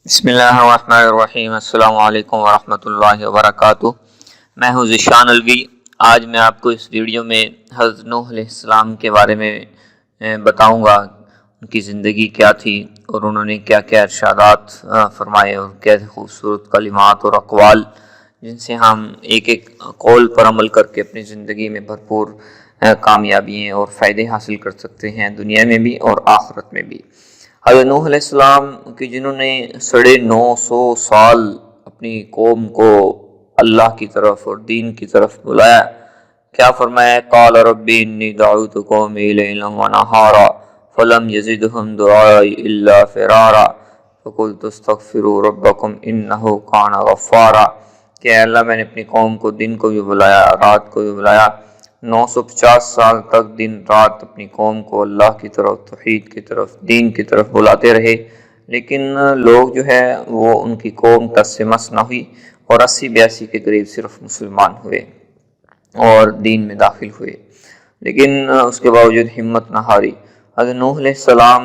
بسم اللہ الرحمن الرحیم۔ السلام علیکم ورحمۃ اللہ وبرکاتہ۔ میں ہوں ذیشان الوی۔ آج میں آپ کو اس ویڈیو میں حضرت نوح علیہ السلام کے بارے میں بتاؤں گا، ان کی زندگی کیا تھی اور انہوں نے کیا کیا ارشادات فرمائے اور کیسے خوبصورت کلمات اور اقوال جن سے ہم ایک ایک قول پر عمل کر کے اپنی زندگی میں بھرپور کامیابیاں اور فائدے حاصل کر سکتے ہیں، دنیا میں بھی اور آخرت میں بھی۔ حضرت نوح علیہ السلام کی جنہوں نے 950 سال اپنی قوم کو اللہ کی طرف اور دین کی طرف بلایا، کیا فرمایا؟ قال رب انی دعوت قومی لیلا ونہارا فلم یزدہم دعائی الا فرارا فقلت استغفروا ربکم انہ کان غفارا۔ کہ اللہ میں نے اپنی قوم کو دن کو بھی بلایا، رات کو بھی بلایا، 950 سال تک دن رات اپنی قوم کو اللہ کی طرف، توحید کی طرف، دین کی طرف بلاتے رہے، لیکن لوگ جو ہے وہ ان کی قوم ٹس سے مس نہ ہوئی اور 80-82 کے قریب صرف مسلمان ہوئے اور دین میں داخل ہوئے، لیکن اس کے باوجود ہمت نہ ہاری۔ حضرت نوح علیہ السلام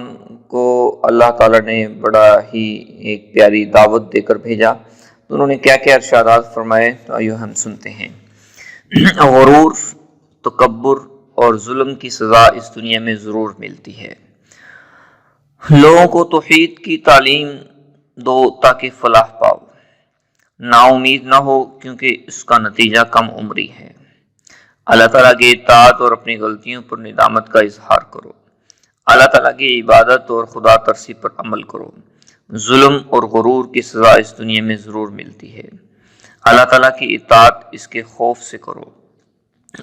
کو اللہ تعالیٰ نے بڑا ہی ایک پیاری دعوت دے کر بھیجا۔ انہوں نے کیا کیا ارشادات فرمائے تو آئیے ہم سنتے ہیں۔ غرور، تکبر اور ظلم کی سزا اس دنیا میں ضرور ملتی ہے۔ لوگوں کو توحید کی تعلیم دو تاکہ فلاح پاؤ، نا امید نہ ہو کیونکہ اس کا نتیجہ کم عمری ہے۔ اللہ تعالیٰ کی اطاعت اور اپنی غلطیوں پر ندامت کا اظہار کرو۔ اللہ تعالیٰ کی عبادت اور خدا ترسی پر عمل کرو۔ ظلم اور غرور کی سزا اس دنیا میں ضرور ملتی ہے۔ اللہ تعالیٰ کی اطاعت اس کے خوف سے کرو۔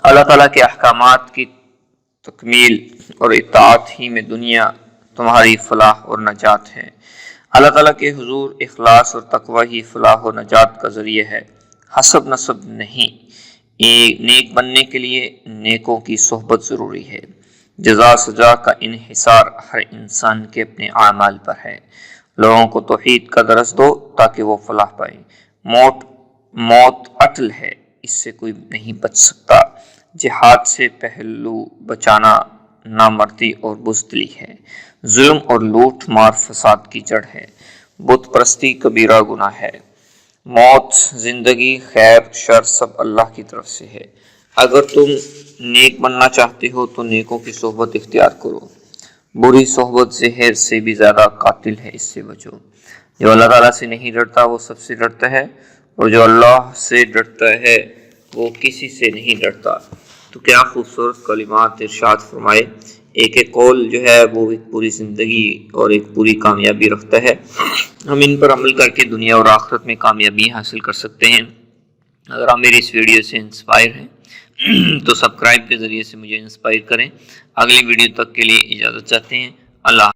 اللہ تعالیٰ کے احکامات کی تکمیل اور اطاعت ہی میں دنیا تمہاری فلاح اور نجات ہے۔ اللہ تعالیٰ کے حضور اخلاص اور تقوی ہی فلاح و نجات کا ذریعہ ہے، حسب نسب نہیں۔ نیک بننے کے لیے نیکوں کی صحبت ضروری ہے۔ جزا سزا کا انحصار ہر انسان کے اپنے اعمال پر ہے۔ لوگوں کو توحید کا درس دو تاکہ وہ فلاح پائیں۔ موت اٹل ہے، اس سے کوئی نہیں بچ سکتا۔ جہاد سے پہلو بچانا نامردی اور بزدلی ہے۔ ظلم اور لوٹ مار فساد کی جڑ ہے۔ بت پرستی کبیرہ گناہ ہے۔ موت، زندگی، خیر، شر سب اللہ کی طرف سے ہے۔ اگر تم نیک بننا چاہتے ہو تو نیکوں کی صحبت اختیار کرو۔ بری صحبت زہر سے بھی زیادہ قاتل ہے، اس سے بچو۔ جو اللہ تعالیٰ سے نہیں ڈرتا وہ سب سے ڈرتا ہے، اور جو اللہ سے ڈرتا ہے وہ کسی سے نہیں ڈرتا۔ تو کیا خوبصورت کلمات ارشاد فرمائے۔ ایک ایک قول جو ہے وہ ایک پوری زندگی اور ایک پوری کامیابی رکھتا ہے۔ ہم ان پر عمل کر کے دنیا اور آخرت میں کامیابی حاصل کر سکتے ہیں۔ اگر آپ میری اس ویڈیو سے انسپائر ہیں تو سبسکرائب کے ذریعے سے مجھے انسپائر کریں۔ اگلی ویڈیو تک کے لیے اجازت چاہتے ہیں۔ اللہ